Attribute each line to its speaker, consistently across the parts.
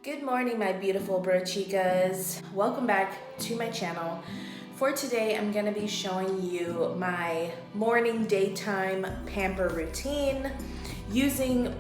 Speaker 1: Good morning, my beautiful brochikas. Welcome back to my channel. For today, I'm gonna be showing you my morning daytime pamper routine using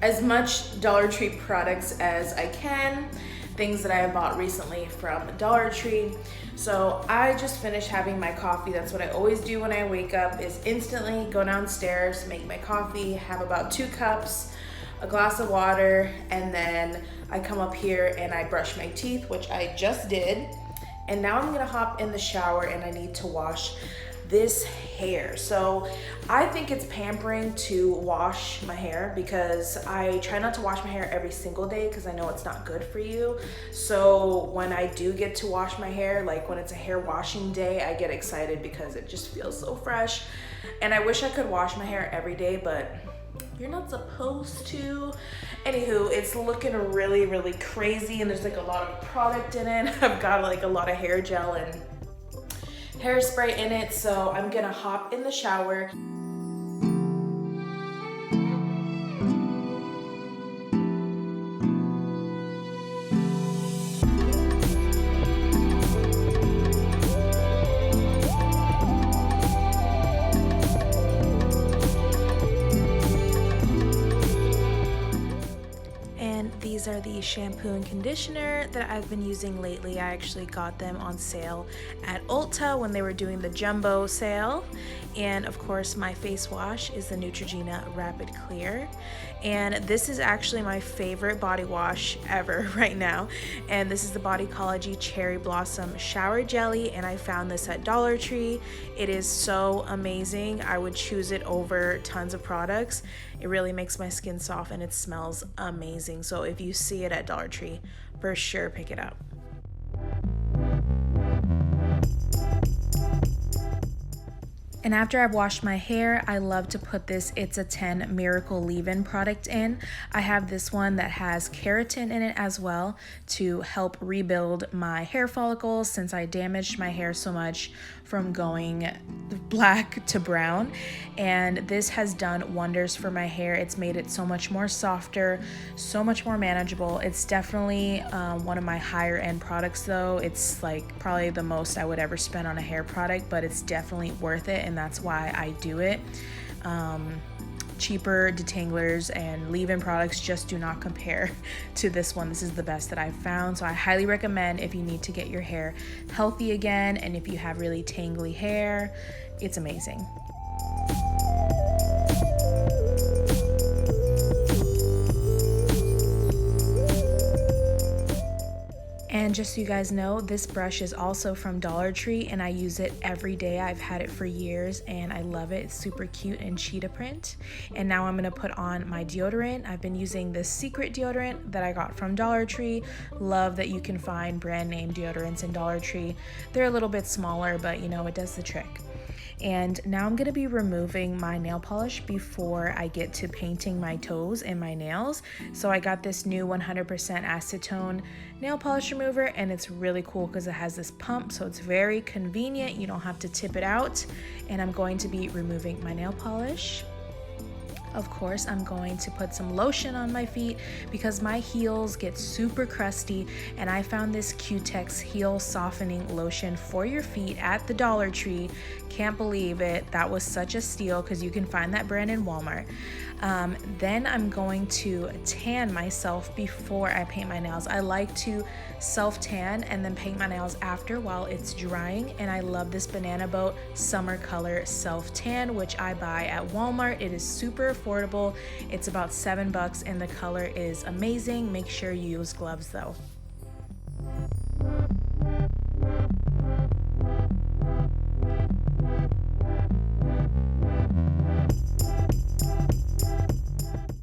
Speaker 1: as much Dollar Tree products as I can, things that I have bought recently from Dollar Tree. So I just finished having my coffee. That's what I always do when I wake up, is instantly go downstairs, make my coffee, have about 2 cups, a glass of water, and then I come up here and I brush my teeth, which I just did. And now I'm gonna hop in the shower and I need to wash this hair. So I think it's pampering to wash my hair because I try not to wash my hair every single day because I know it's not good for you. So when I do get to wash my hair, like when it's a hair washing day, I get excited because it just feels so fresh. And I wish I could wash my hair every day, but you're not supposed to. Anywho, it's looking really crazy and there's like a lot of product in it. I've got like a lot of hair gel and hairspray in it, so I'm gonna hop in the shower. These are the shampoo and conditioner that I've been using lately. I actually got them on sale at Ulta when they were doing the jumbo sale. And of course, my face wash is the Neutrogena Rapid Clear. And this is actually my favorite body wash ever right now. And this is the Bodycology Cherry Blossom Shower Jelly. And I found this at Dollar Tree. It is so amazing. I would choose it over tons of products. It really makes my skin soft and it smells amazing. So if you see it at Dollar Tree, for sure pick it up. And after I've washed my hair, I love to put this It's a 10 Miracle Leave-In product in. I have this one that has keratin in it as well to help rebuild my hair follicles since I damaged my hair so much from going black to brown. And this has done wonders for my hair. It's made it so much more softer, so much more manageable. It's definitely one of my higher end products though. It's like probably the most I would ever spend on a hair product, but it's definitely worth it, and that's why I do it. Cheaper detanglers and leave-in products just do not compare to this one. This is the best that I've found, so I highly recommend if you need to get your hair healthy again and if you have really tangly hair. It's amazing. And just so you guys know, this brush is also from Dollar Tree and I use it every day. I've had it for years and I love it. It's super cute and cheetah print. And now I'm gonna put on my deodorant. I've been using this Secret deodorant that I got from Dollar Tree. Love that you can find brand name deodorants in Dollar Tree. They're a little bit smaller, but you know, it does the trick. And now I'm gonna be removing my nail polish before I get to painting my toes and my nails. So I got this new 100% acetone nail polish remover and it's really cool because it has this pump, so it's very convenient. You don't have to tip it out. And I'm going to be removing my nail polish. Of course, I'm going to put some lotion on my feet because my heels get super crusty, and I found this Cutex heel softening lotion for your feet at the Dollar Tree. Can't believe it. That was such a steal because you can find that brand in Walmart. Then I'm going to tan myself before I paint my nails. I like to self-tan and then paint my nails after while it's drying, and I love this Banana Boat Summer Color Self-Tan, which I buy at Walmart. It is super affordable. It's about $7 and the color is amazing. Make sure you use gloves though.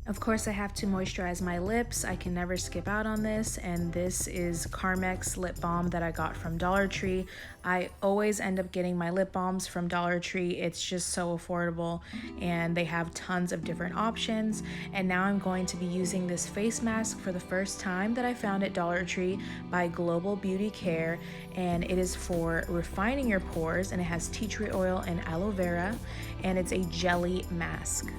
Speaker 1: Of course, I have to moisturize my lips. I can never skip out on this, and this is Carmex lip balm that I got from Dollar Tree. I always end up getting my lip balms from Dollar Tree. It's just so affordable, and they have tons of different options. And now I'm going to be using this face mask for the first time that I found at Dollar Tree by Global Beauty Care, and it is for refining your pores, and it has tea tree oil and aloe vera, and it's a jelly mask.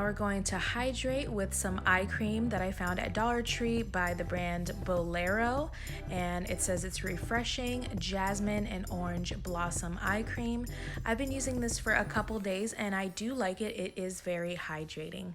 Speaker 1: we're going to hydrate with some eye cream that I found at Dollar Tree by the brand Bolero, and it says it's refreshing jasmine and orange blossom eye cream. I've been using this for a couple days and I do like it. It is very hydrating.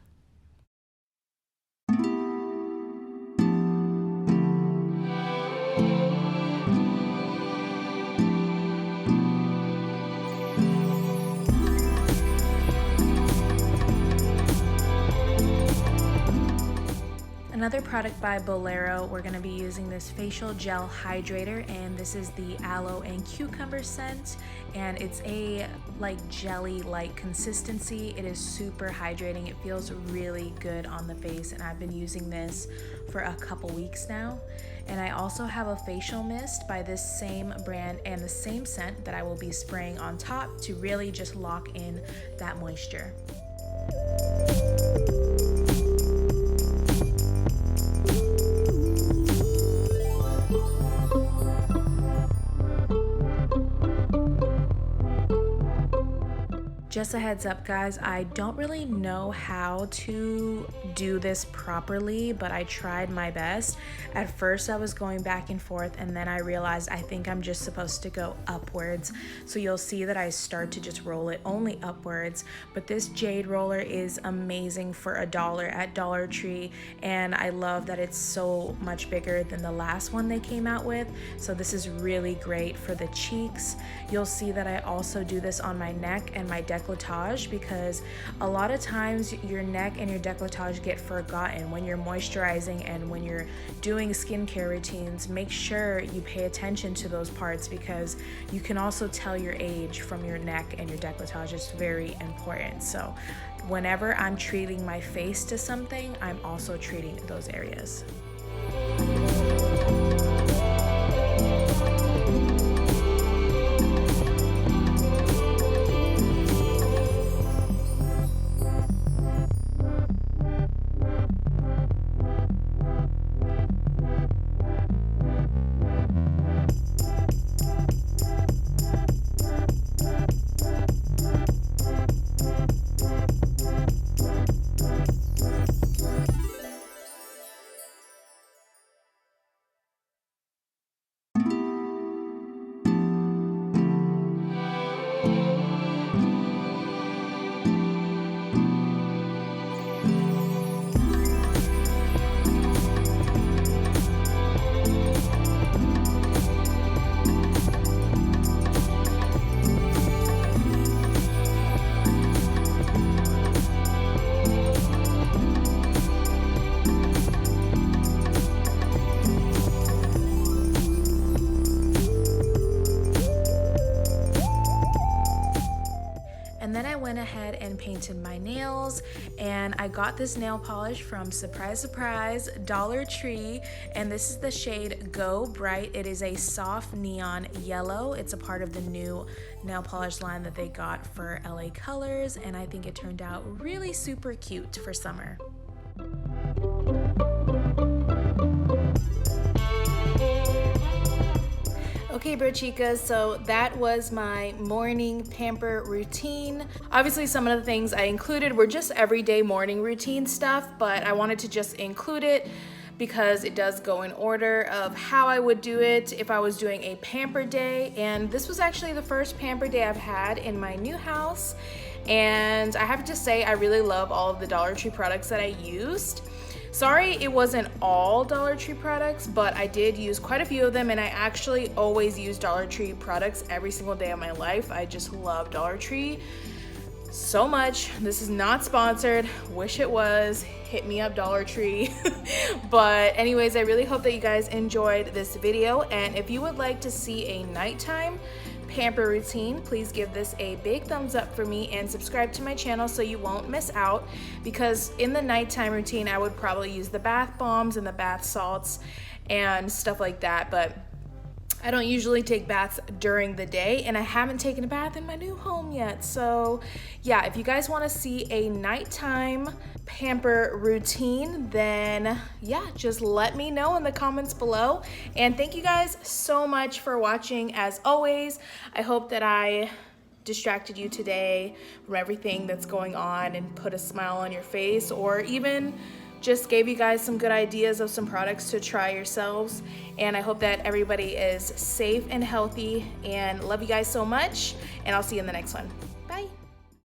Speaker 1: Another product by Bolero, we're going to be using this facial gel hydrator, and this is the aloe and cucumber scent, and it's a like jelly-like consistency. It is super hydrating. It feels really good on the face, and I've been using this for a couple weeks now. And I also have a facial mist by this same brand and the same scent that I will be spraying on top to really just lock in that moisture. Just a heads up guys, I don't really know how to do this properly, but I tried my best. At first I was going back and forth, and then I realized I think I'm just supposed to go upwards. So you'll see that I start to just roll it only upwards, but this jade roller is amazing for $1 at Dollar Tree, and I love that it's so much bigger than the last one they came out with. So this is really great for the cheeks. You'll see that I also do this on my neck and my decolletage, because a lot of times your neck and your decolletage get forgotten when you're moisturizing and when you're doing skincare routines. Make sure you pay attention to those parts, because you can also tell your age from your neck and your decolletage. It's very important. So whenever I'm treating my face to something, I'm also treating those areas. And then I went ahead and painted my nails, and I got this nail polish from, surprise, surprise, Dollar Tree, and this is the shade Go Bright. It is a soft neon yellow. It's a part of the new nail polish line that they got for LA Colors, and I think it turned out really super cute for summer. Okay, BROCHIKAS, so that was my morning pamper routine. Obviously, some of the things I included were just everyday morning routine stuff, but I wanted to just include it because it does go in order of how I would do it if I was doing a pamper day. And this was actually the first pamper day I've had in my new house. And I have to say, I really love all of the Dollar Tree products that I used. Sorry it wasn't all Dollar Tree products, but I did use quite a few of them, and I actually always use Dollar Tree products every single day of my life. I just love Dollar Tree so much. This is not sponsored. Wish it was. Hit me up, Dollar Tree. But anyways, I really hope that you guys enjoyed this video, and if you would like to see a nighttime pamper routine, please give this a big thumbs up for me and subscribe to my channel so you won't miss out, because in the nighttime routine I would probably use the bath bombs and the bath salts and stuff like that, but I don't usually take baths during the day, and I haven't taken a bath in my new home yet. So yeah, if you guys want to see a nighttime pamper routine, then yeah, just let me know in the comments below. And thank you guys so much for watching. As always, I hope that I distracted you today from everything that's going on and put a smile on your face, or even just gave you guys some good ideas of some products to try yourselves. And I hope that everybody is safe and healthy, and love you guys so much, and I'll see you in the next one.